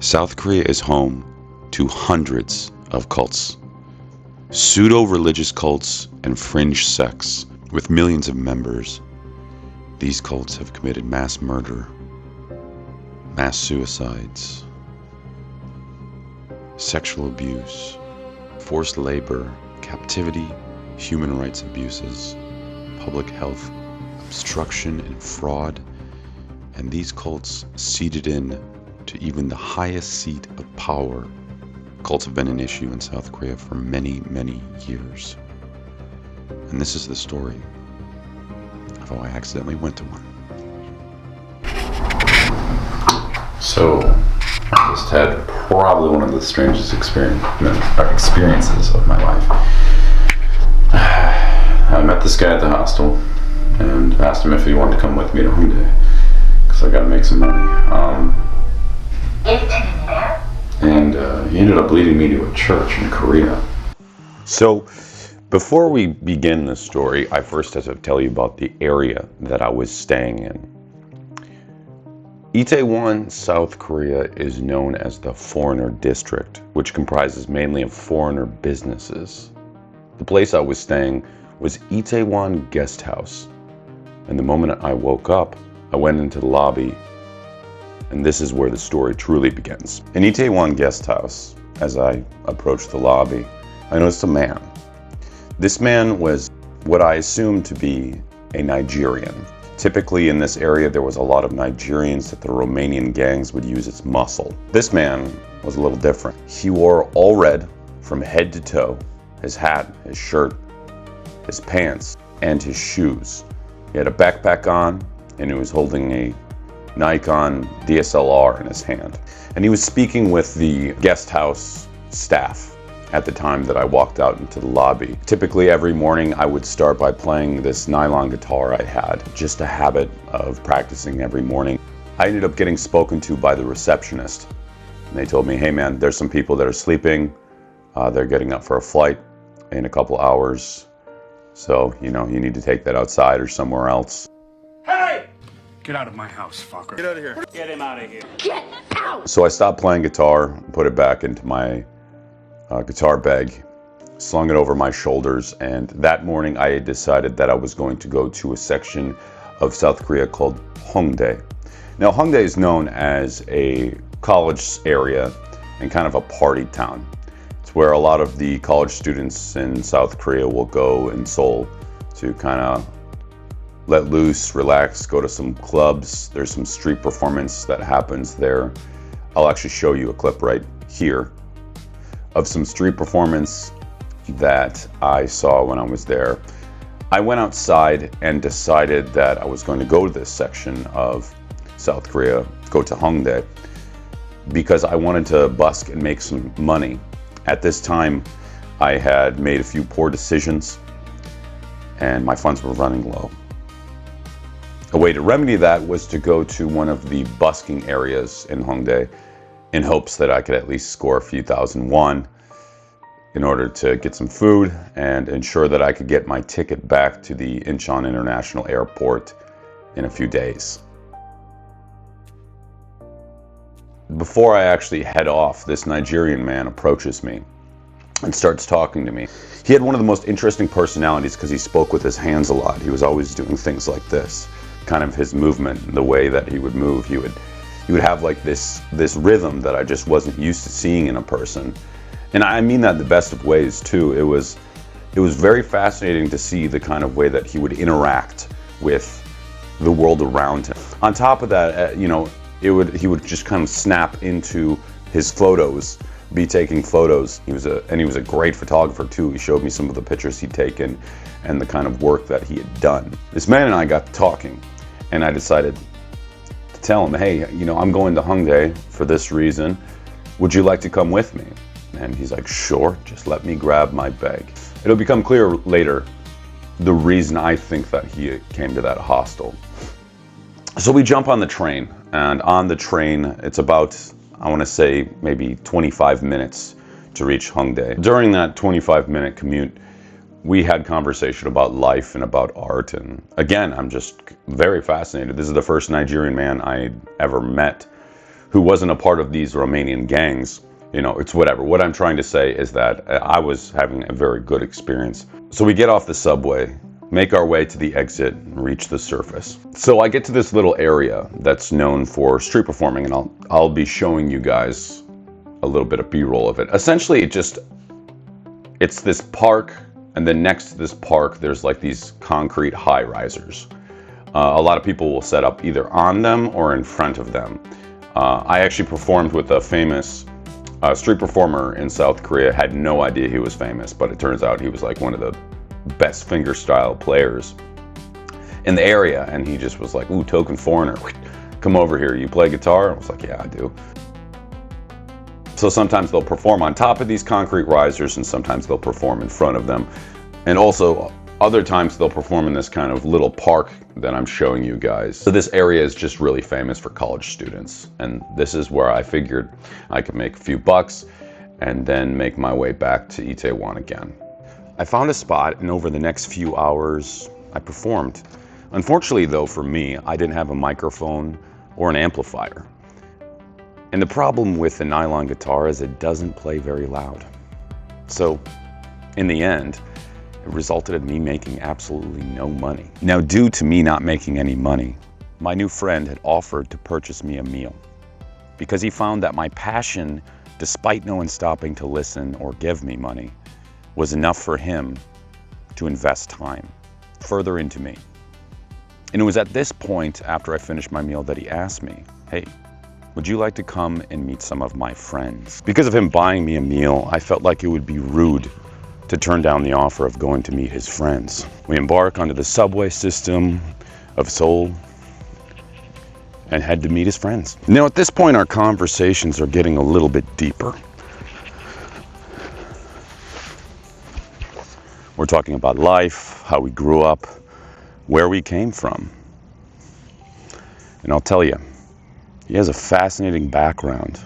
South Korea is home to hundreds of cults, pseudo-religious cults and fringe sects with millions of members. These cults have committed mass murder, mass suicides, sexual abuse, forced labor, captivity, human rights abuses, public health, obstruction and fraud, and these cults seeded in to even the highest seat of power. Cults have been an issue in South Korea for many, many years. And this is the story of how I accidentally went to one. So, I just had probably one of the strangest experiences of my life. I met this guy at the hostel and asked him if he wanted to come with me to Hyundai because I got to make some money. And he ended up leading me to a church in Korea. So, before we begin this story, I first have to tell you about the area that I was staying in. Itaewon, South Korea is known as the Foreigner District, which comprises mainly of foreigner businesses. The place I was staying was Itaewon Guest House, and the moment I woke up, I went into the lobby, and this is where the story truly begins. In Itaewon Guest House, as I approached the lobby, I noticed a man. This man was what I assumed to be a Nigerian. Typically in this area there was a lot of Nigerians that the Romanian gangs would use as muscle. This man was a little different. He wore all red from head to toe, his hat, his shirt, his pants, and his shoes. He had a backpack on and he was holding a Nikon DSLR in his hand. And he was speaking with the guest house staff at the time that I walked out into the lobby. Typically every morning I would start by playing this nylon guitar I had, just a habit of practicing every morning. I ended up getting spoken to by the receptionist. And they told me, hey man, there's some people that are sleeping. They're getting up for a flight in a couple hours. So, you need to take that outside or somewhere else. Hey! Get out of my house, fucker. Get out of here. Get him out of here. Get out! So I stopped playing guitar, put it back into my guitar bag, slung it over my shoulders, and that morning I had decided that I was going to go to a section of South Korea called Hongdae. Now Hongdae is known as a college area and kind of a party town. It's where a lot of the college students in South Korea will go in Seoul to kind of let loose, relax, go to some clubs. There's some street performance that happens there. I'll actually show you a clip right here of some street performance that I saw when I was there. I went outside and decided that I was going to go to this section of South Korea, go to Hongdae, because I wanted to busk and make some money. At this time, I had made a few poor decisions and my funds were running low. A way to remedy that was to go to one of the busking areas in Hongdae in hopes that I could at least score a few thousand won in order to get some food and ensure that I could get my ticket back to the Incheon International Airport in a few days. Before I actually head off, this Nigerian man approaches me and starts talking to me. He had one of the most interesting personalities because he spoke with his hands a lot. He was always doing things like this, kind of his movement, the way that he would move. He would have like this rhythm that I just wasn't used to seeing in a person. And I mean that in the best of ways too. It was very fascinating to see the kind of way that he would interact with the world around him. On top of that, he would just kind of snap into his photos, be taking photos. He was a great photographer too. He showed me some of the pictures he'd taken and the kind of work that he had done. This man and I got talking, and I decided to tell him, hey, I'm going to Hongdae for this reason. Would you like to come with me? And he's like, sure, just let me grab my bag. It'll become clear later the reason I think that he came to that hostel. So we jump on the train, and on the train, it's about, I want to say, maybe 25 minutes to reach Hongdae. During that 25-minute commute, we had conversation about life and about art, and again, I'm just very fascinated. This is the first Nigerian man I ever met who wasn't a part of these Romanian gangs, you know, it's whatever. What I'm trying to say is that I was having a very good experience. So we get off the subway, make our way to the exit, and reach the surface. So I get to this little area that's known for street performing, and I'll be showing you guys a little bit of B-roll of it. Essentially, it's this park, and then next to this park, there's like these concrete high-risers. A lot of people will set up either on them or in front of them. I actually performed with a famous street performer in South Korea. Had no idea he was famous, but it turns out he was like one of the best fingerstyle players in the area, and he just was like, ooh, token foreigner, come over here, you play guitar? I was like, yeah, I do. So sometimes they'll perform on top of these concrete risers, and sometimes they'll perform in front of them. And also, other times they'll perform in this kind of little park that I'm showing you guys. So this area is just really famous for college students. And this is where I figured I could make a few bucks and then make my way back to Itaewon again. I found a spot, and over the next few hours, I performed. Unfortunately though, for me, I didn't have a microphone or an amplifier. And the problem with the nylon guitar is it doesn't play very loud. So in the end, it resulted in me making absolutely no money. Now, due to me not making any money, my new friend had offered to purchase me a meal because he found that my passion, despite no one stopping to listen or give me money, was enough for him to invest time further into me. And it was at this point, after I finished my meal, that he asked me, hey, would you like to come and meet some of my friends? Because of him buying me a meal, I felt like it would be rude to turn down the offer of going to meet his friends. We embark onto the subway system of Seoul and head to meet his friends. Now at this point, our conversations are getting a little bit deeper. We're talking about life, how we grew up, where we came from. And I'll tell you, he has a fascinating background.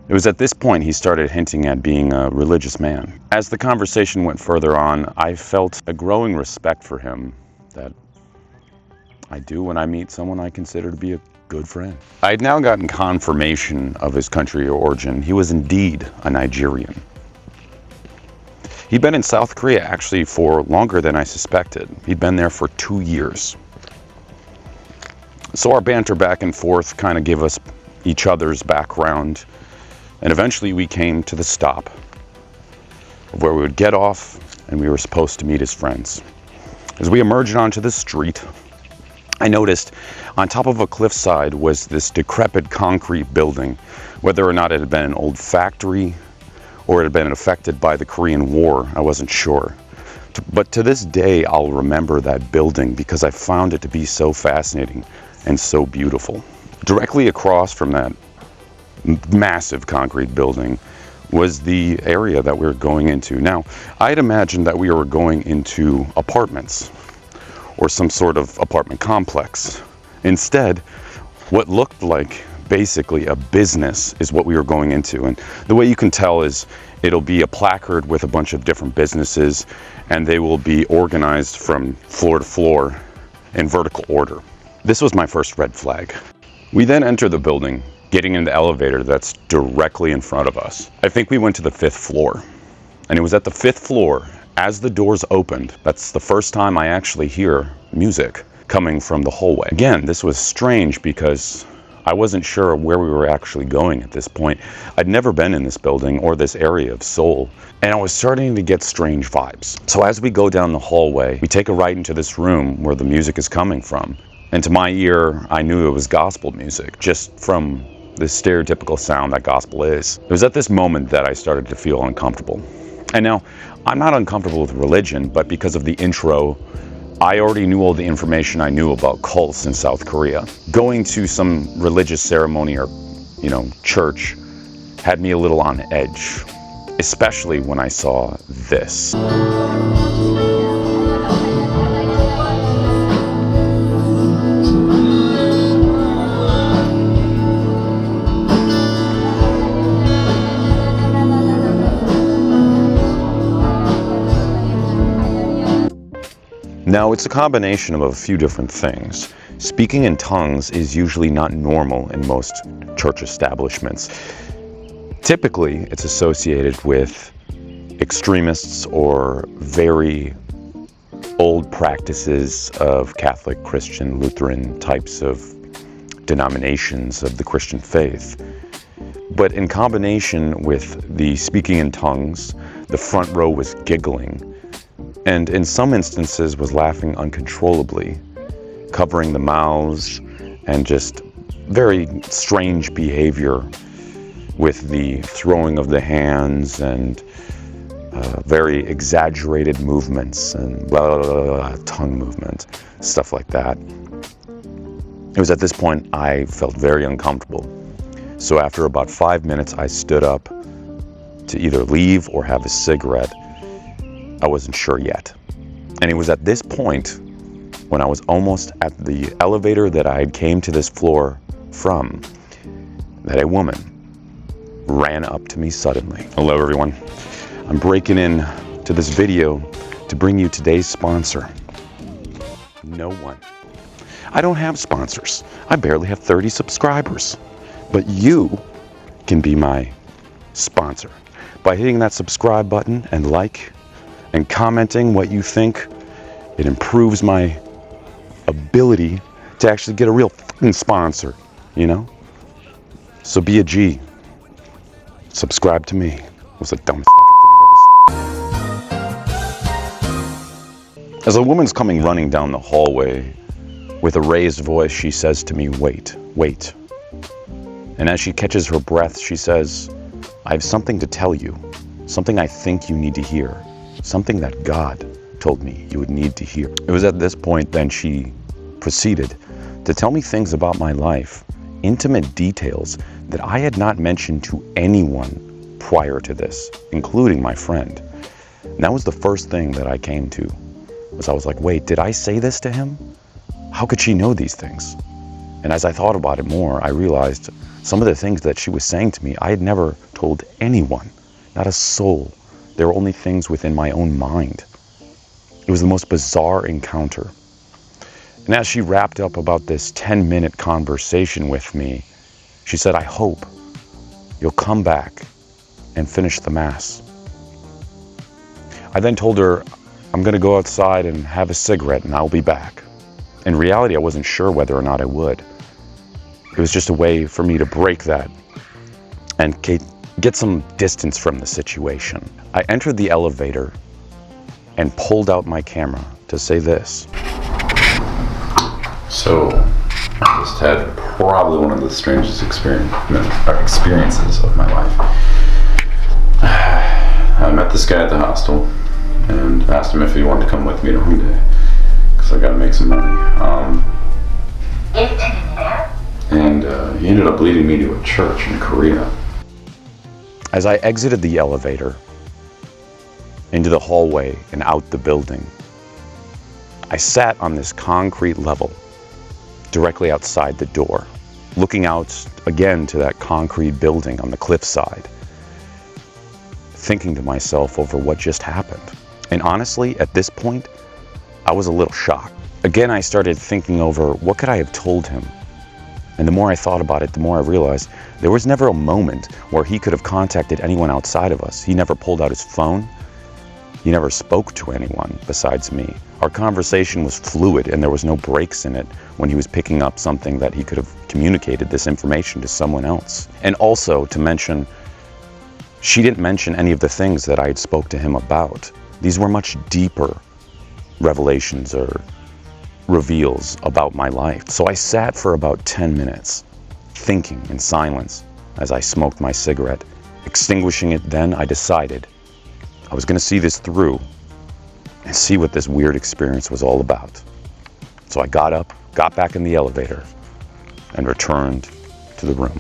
It was at this point he started hinting at being a religious man. As the conversation went further on, I felt a growing respect for him that I do when I meet someone I consider to be a good friend. I had now gotten confirmation of his country of origin. He was indeed a Nigerian. He'd been in South Korea actually for longer than I suspected. He'd been there for 2 years. So our banter back and forth kind of gave us each other's background. And eventually we came to the stop where we would get off and we were supposed to meet his friends. As we emerged onto the street, I noticed on top of a cliffside was this decrepit concrete building. Whether or not it had been an old factory or it had been affected by the Korean War, I wasn't sure. But to this day, I'll remember that building because I found it to be so fascinating and so beautiful. Directly across from that massive concrete building was the area that we were going into. Now, I had imagined that we were going into apartments or some sort of apartment complex. Instead, what looked like basically a business is what we were going into. And the way you can tell is it'll be a placard with a bunch of different businesses, and they will be organized from floor to floor in vertical order. This was my first red flag. We then enter the building, getting in the elevator that's directly in front of us. I think we went to the 5th floor. And it was at the 5th floor, as the doors opened, that's the first time I actually hear music coming from the hallway. Again, this was strange because I wasn't sure where we were actually going at this point. I'd never been in this building or this area of Seoul, and I was starting to get strange vibes. So as we go down the hallway, we take a right into this room where the music is coming from. And to my ear, I knew it was gospel music, just from the stereotypical sound that gospel is. It was at this moment that I started to feel uncomfortable. And now, I'm not uncomfortable with religion, but because of the intro, I already knew all the information I knew about cults in South Korea. Going to some religious ceremony or, church had me a little on edge, especially when I saw this. Now, it's a combination of a few different things. Speaking in tongues is usually not normal in most church establishments. Typically, it's associated with extremists or very old practices of Catholic, Christian, Lutheran types of denominations of the Christian faith. But in combination with the speaking in tongues, the front row was giggling, and in some instances was laughing uncontrollably, covering the mouths, and just very strange behavior with the throwing of the hands and very exaggerated movements and tongue movement, stuff like that. It was at this point I felt very uncomfortable. So after about 5 minutes, I stood up to either leave or have a cigarette. I wasn't sure yet. And it was at this point, when I was almost at the elevator that I came to this floor from, that a woman ran up to me suddenly. Hello everyone. I'm breaking in to this video to bring you today's sponsor. No one. I don't have sponsors. I barely have 30 subscribers. But you can be my sponsor by hitting that subscribe button and like and commenting what you think. It improves my ability to actually get a real fucking sponsor, you know? So be a G. Subscribe to me. It was the dumbest fucking thing I've ever seen. As a woman's coming running down the hallway with a raised voice, she says to me, "Wait, wait." And as she catches her breath, she says, "I have something to tell you, something I think you need to hear, something that God told me you would need to hear." It was at this point then she proceeded to tell me things about my life, intimate details that I had not mentioned to anyone prior to this, including my friend. And that was the first thing that I came to, was I was like, wait, did I say this to him? How could she know these things? And as I thought about it more, I realized some of the things that she was saying to me, I had never told anyone, not a soul. They were only things within my own mind. It was the most bizarre encounter. And as she wrapped up about this 10-minute conversation with me, she said, "I hope you'll come back and finish the Mass." I then told her, I'm going to go outside and have a cigarette and I'll be back. In reality, I wasn't sure whether or not I would. It was just a way for me to break that and get some distance from the situation. I entered the elevator and pulled out my camera to say this. So, I just had probably one of the strangest experiences of my life. I met this guy at the hostel and asked him if he wanted to come with me to home day, because I got to make some money. And he ended up leading me to a church in Korea. As I exited the elevator into the hallway and out the building, I sat on this concrete level directly outside the door, looking out again to that concrete building on the cliffside, thinking to myself over what just happened. And honestly, at this point, I was a little shocked. Again, I started thinking over what could I have told him. And the more I thought about it, the more I realized there was never a moment where he could have contacted anyone outside of us. He never pulled out his phone. He never spoke to anyone besides me. Our conversation was fluid and there was no breaks in it when he was picking up something that he could have communicated this information to someone else. And also to mention, she didn't mention any of the things that I had spoke to him about. These were much deeper revelations or reveals about my life. So I sat for about 10 minutes, thinking in silence as I smoked my cigarette. Extinguishing it then, I decided I was going to see this through and see what this weird experience was all about. So I got up, got back in the elevator, and returned to the room.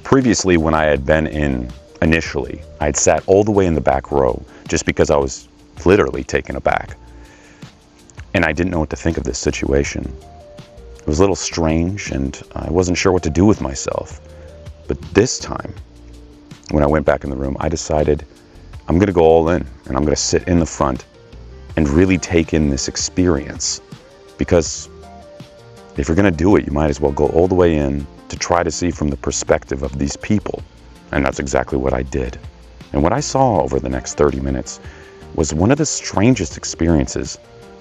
Previously, when I had been in initially, I had sat all the way in the back row just because I was literally taken aback. And I didn't know what to think of this situation. It was a little strange and I wasn't sure what to do with myself. But this time, when I went back in the room, I decided I'm gonna go all in and I'm gonna sit in the front and really take in this experience, because If you're going to do it, you might as well go all the way in to try to see from the perspective of these people. And that's exactly what I did. And what I saw over the next 30 minutes was one of the strangest experiences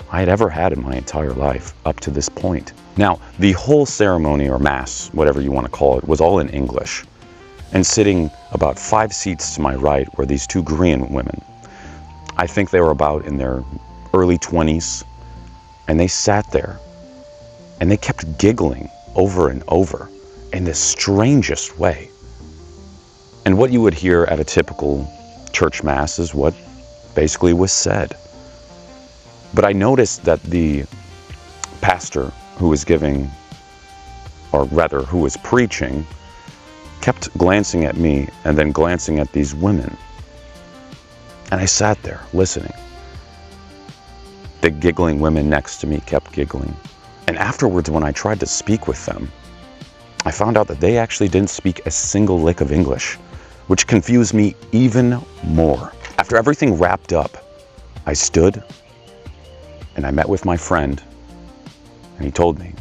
I had ever had in my entire life up to this point. Now, the whole ceremony or mass, whatever you want to call it, was all in English. And sitting about 5 seats to my right were these 2 Korean women. I think they were about in their early 20s. And they sat there and they kept giggling over and over in the strangest way. And what you would hear at a typical church mass is what basically was said. But I noticed that the pastor who was giving, or rather who was preaching, kept glancing at me and then glancing at these women. And I sat there listening. The giggling women next to me kept giggling. And afterwards, when I tried to speak with them, I found out that they actually didn't speak a single lick of English, which confused me even more. After everything wrapped up, I stood and I met with my friend, and he told me,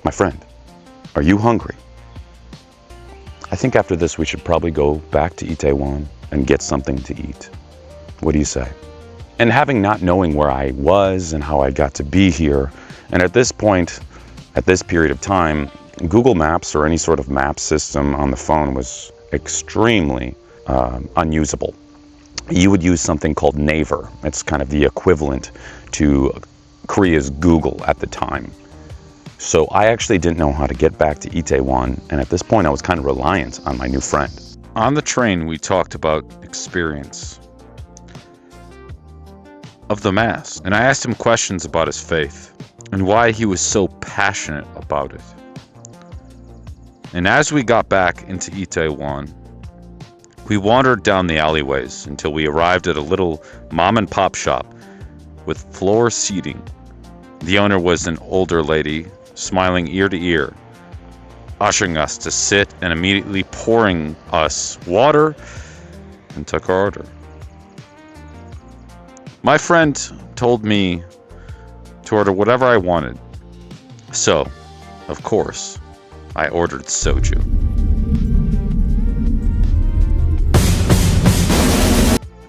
"My friend, are you hungry? I think after this we should probably go back to Itaewon and get something to eat. What do you say?" And having not knowing where I was and how I got to be here, and at this point, at this period of time, Google Maps or any sort of map system on the phone was extremely unusable. You would use something called Naver. It's kind of the equivalent to Korea's Google at the time. So I actually didn't know how to get back to Itaewon, and at this point I was kind of reliant on my new friend. On the train, we talked about experience of the Mass, and I asked him questions about his faith and why he was so passionate about it. And as we got back into Itaewon, we wandered down the alleyways until we arrived at a little mom-and-pop shop with floor seating. The owner was an older lady, smiling ear to ear, ushering us to sit and immediately pouring us water, and took our order. My friend told me to order whatever I wanted, so, of course, I ordered soju.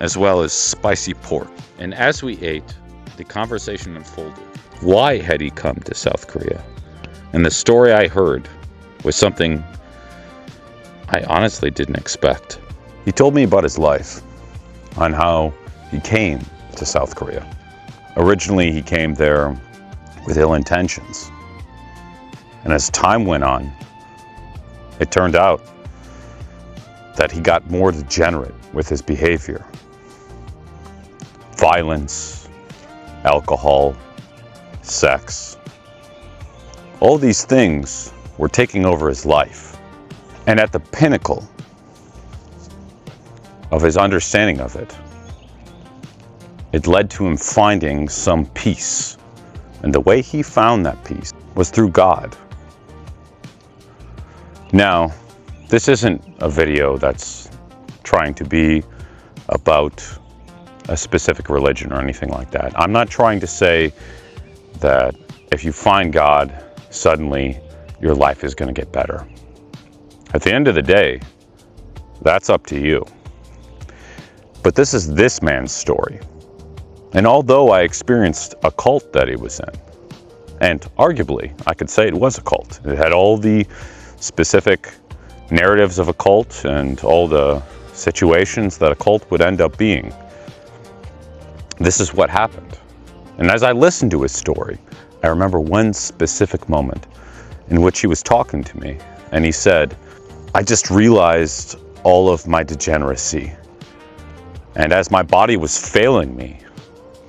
As well as spicy pork. And as we ate, the conversation unfolded. Why had he come to South Korea? And the story I heard was something I honestly didn't expect. He told me about his life, on how he came to South Korea. Originally, he came there with ill intentions. And as time went on, it turned out that he got more degenerate with his behavior. Violence, alcohol, sex. All these things were taking over his life. And at the pinnacle of his understanding of it, it led to him finding some peace. And the way he found that peace was through God. Now, this isn't a video that's trying to be about a specific religion or anything like that. I'm not trying to say that if you find God, suddenly your life is going to get better. At the end of the day, that's up to you. But this is this man's story. And although I experienced a cult that he was in, and arguably I could say it was a cult, it had all the specific narratives of a cult and all the situations that a cult would end up being. This is what happened. And as I listened to his story, I remember one specific moment in which he was talking to me, and he said, "I just realized all of my degeneracy. And as my body was failing me,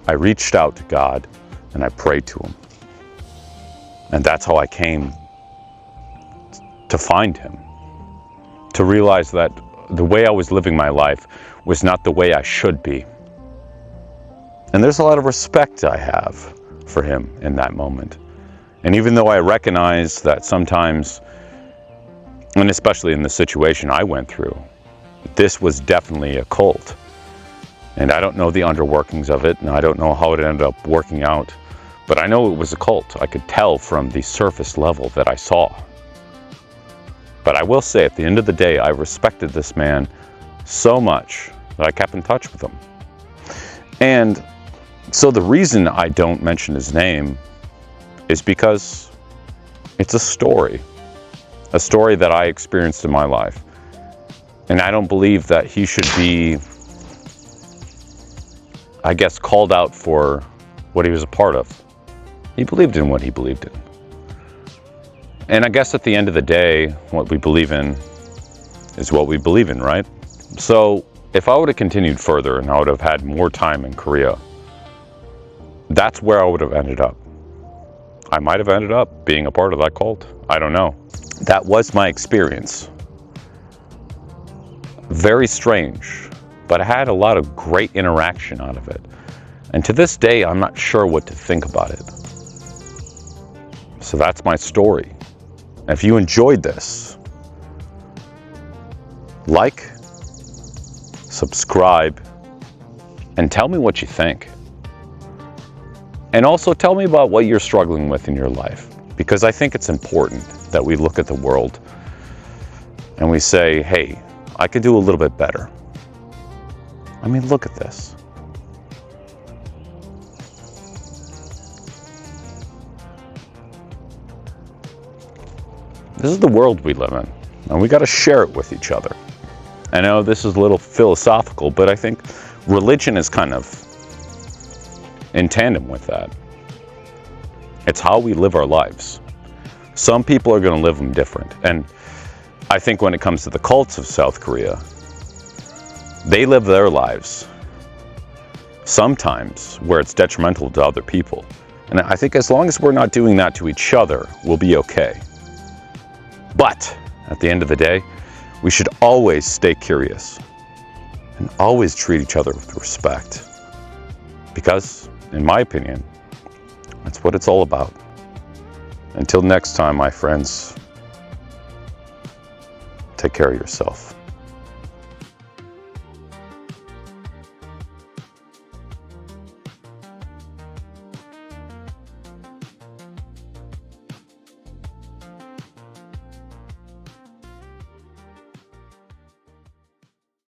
I reached out to God and I prayed to him. And that's how I came to find him. To realize that the way I was living my life was not the way I should be." And there's a lot of respect I have for him in that moment. And even though I recognize that sometimes, and especially in the situation I went through, this was definitely a cult. And I don't know the underworkings of it, and I don't know how it ended up working out. But I know it was a cult. I could tell from the surface level that I saw. But I will say, at the end of the day, I respected this man so much that I kept in touch with him. And so the reason I don't mention his name is because it's a story that I experienced in my life. And I don't believe that he should be, I guess, called out for what he was a part of. He believed in what he believed in. And I guess at the end of the day, what we believe in is what we believe in, right? So if I would have continued further and I would have had more time in Korea, that's where I would have ended up. I might have ended up being a part of that cult. I don't know. That was my experience. Very strange, but I had a lot of great interaction out of it. And to this day, I'm not sure what to think about it. So that's my story. If you enjoyed this, like, subscribe, and tell me what you think. And also tell me about what you're struggling with in your life, because I think it's important that we look at the world and we say, hey, I could do a little bit better. I mean, look at this. This is the world we live in, and we got to share it with each other. I know this is a little philosophical, but I think religion is kind of in tandem with that. It's how we live our lives. Some people are going to live them different. And I think when it comes to the cults of South Korea, they live their lives sometimes where it's detrimental to other people. And I think as long as we're not doing that to each other, we'll be okay. But at the end of the day, we should always stay curious and always treat each other with respect. Because, in my opinion, that's what it's all about. Until next time, my friends, take care of yourself.